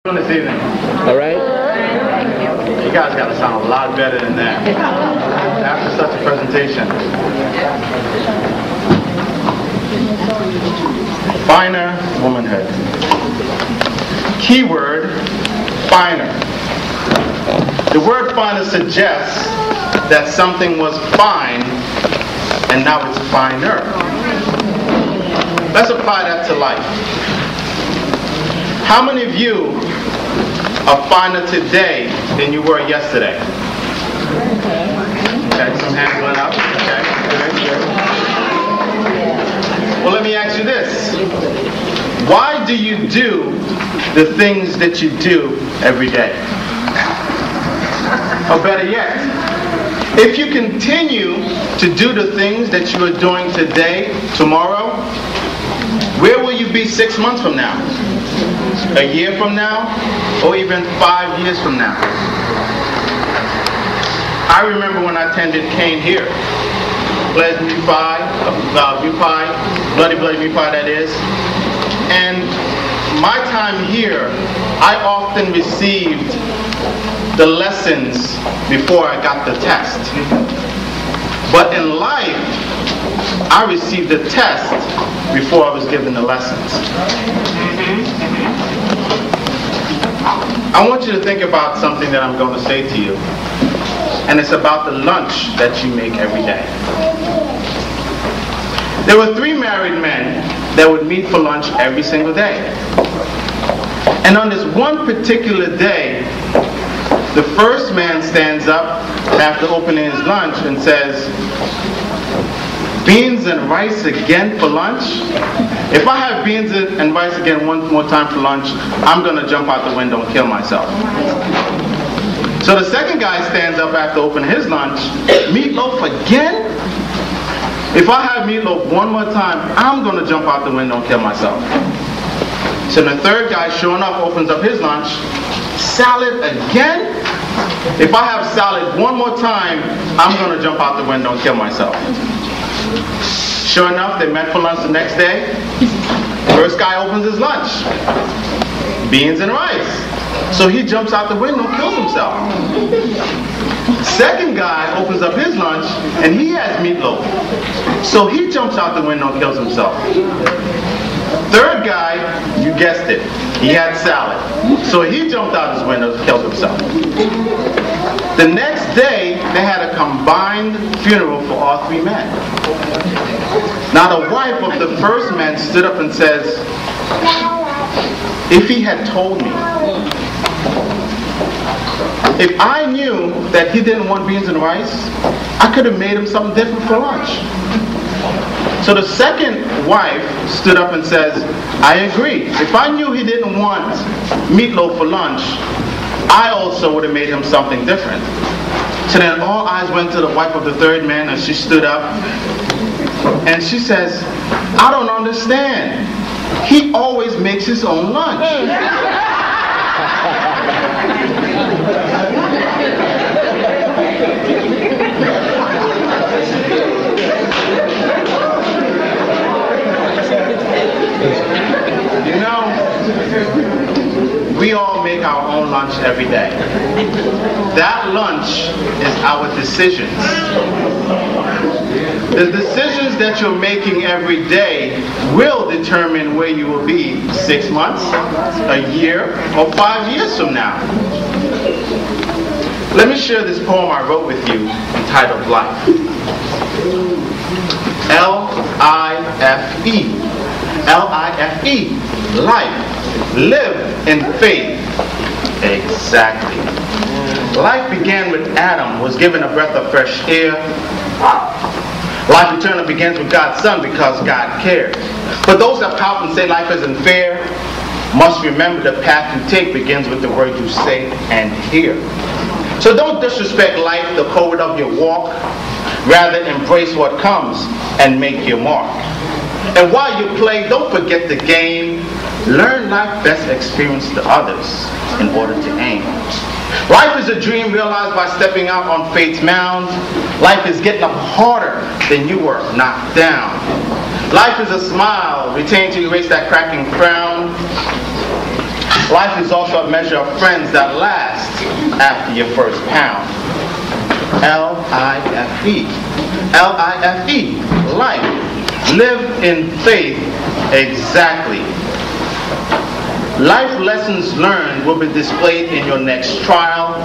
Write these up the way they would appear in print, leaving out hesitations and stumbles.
This evening. All right. You guys got to sound a lot better than that after such a presentation. Finer womanhood. Keyword, finer. The word finer suggests that something was fine and now it's finer. Let's apply that to life. How many of you are finer today than you were yesterday? Okay, some hands went up. Okay, good. Well, let me ask you this. Why do you do the things that you do every day? Or better yet, if you continue to do the things that you are doing today, tomorrow, where will you be 6 months from now? A year from now, or even 5 years from now? I remember when I attended Kane here, Bloody Mu Pi, that is. And my time here, I often received the lessons before I got the test. But in life, I received the test before I was given the lessons. I want you to think about something that I'm going to say to you. And it's about the lunch that you make every day. There were 3 married men that would meet for lunch every single day. And on this one particular day, the first man stands up after opening his lunch and says, "Beans and rice again for lunch? If I have beans and rice again one more time for lunch, I'm going to jump out the window and kill myself." So the second guy stands up after opening his lunch, "Meatloaf again? If I have meatloaf one more time, I'm going to jump out the window and kill myself." So the third guy, sure enough, opens up his lunch, "Salad again? If I have salad one more time, I'm going to jump out the window and kill myself." Sure enough, they met for lunch the next day. First guy opens his lunch, beans and rice. So he jumps out the window and kills himself. Second guy opens up his lunch and he has meatloaf. So he jumps out the window and kills himself. Third guy, you guessed it, he had salad. So he jumped out his window and killed himself. The next day, they had a combined funeral for all 3 men. Now the wife of the first man stood up and says, "If he had told me, if I knew that he didn't want beans and rice, I could have made him something different for lunch." So the second wife stood up and says, "I agree. If I knew he didn't want meatloaf for lunch, I also would have made him something different." So then all eyes went to the wife of the third man, and she stood up and she says, "I don't understand. He always makes his own lunch." You know, we all make our own lunch every day. That lunch is our decisions. The decisions that you're making every day will determine where you will be 6 months, a year, or 5 years from now. Let me share this poem I wrote with you entitled Life. L-I-F-E. L-I-F-E. Life. Live in faith. Exactly. Life began with Adam, was given a breath of fresh air. Life eternal begins with God's Son because God cared. But those that pout and say life isn't fair must remember the path you take begins with the words you say and hear. So don't disrespect life, the poet of your walk. Rather embrace what comes and make your mark. And while you play, don't forget the game. Learn life best experience to others in order to aim. Life is a dream realized by stepping out on fate's mound. Life is getting up harder than you were knocked down. Life is a smile retained to erase that cracking frown. Life is also a measure of friends that last after your first pound. L-I-F-E. L-I-F-E. Life. Live in faith exactly. Life lessons learned will be displayed in your next trial.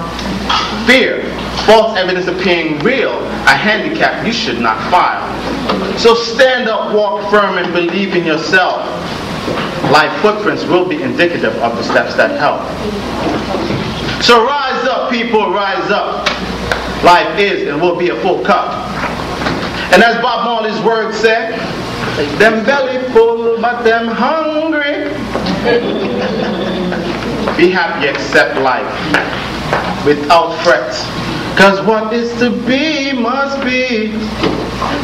Fear. False evidence appearing real. A handicap you should not file. So stand up, walk firm, and believe in yourself. Life footprints will be indicative of the steps that help. So rise up, people, rise up. Life is and will be a full cup. And as Bob Marley's words said, them belly full, but them hungry. Be happy, accept life without frets. Cause what is to be must be.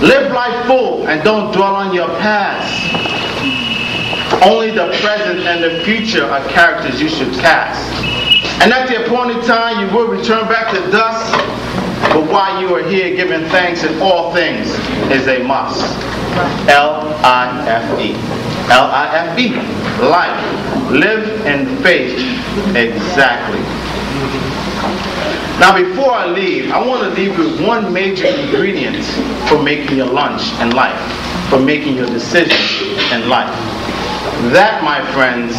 Live life full and don't dwell on your past. Only the present and the future are characters you should cast. And at the appointed time you will return back to dust. But while you are here, giving thanks in all things is a must. L-I-F-E. L-I-F-E. Life. Live in faith exactly. Now before I leave, I want to leave you with one major ingredient for making your lunch in life, for making your decision in life. That, my friends,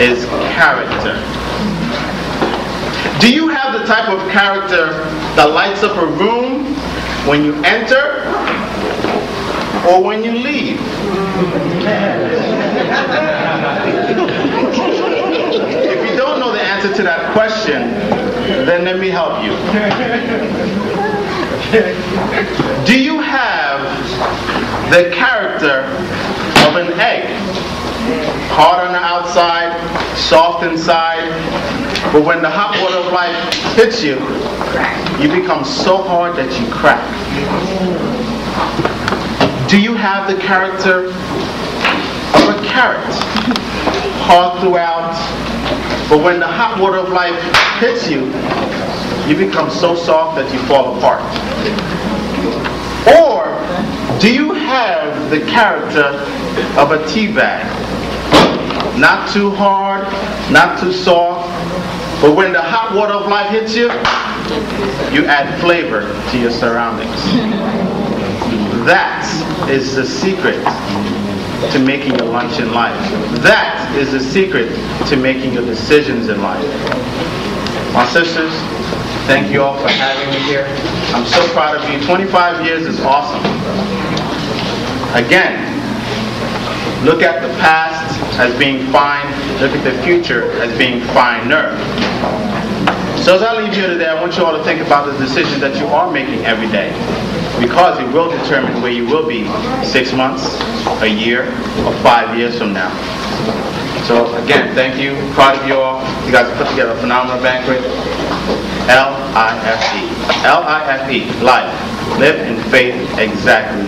is character. Do you have the type of character that lights up a room when you enter or when you leave? If you don't know the answer to that question, then let me help you. Do you have the character of an egg? Hard on the outside, soft inside, but when the hot water of life hits you, you become so hard that you crack. Do you have the character of a carrot? Hard throughout, but when the hot water of life hits you, you become so soft that you fall apart. Or do you have the character of a tea bag? Not too hard, not too soft, but when the hot water of life hits you, you add flavor to your surroundings. That is the secret to making your lunch in life. That is the secret to making your decisions in life. My sisters, thank you all for having me here. I'm so proud of you. 25 years is awesome. Again, look at the past as being fine. Look at the future as being finer. So as I leave you today, I want you all to think about the decisions that you are making every day, because it will determine where you will be 6 months, a year, or 5 years from now. So again, thank you. Proud of you all. You guys have put together a phenomenal banquet. L-I-F-E. L-I-F-E. Life. Live in faith exactly.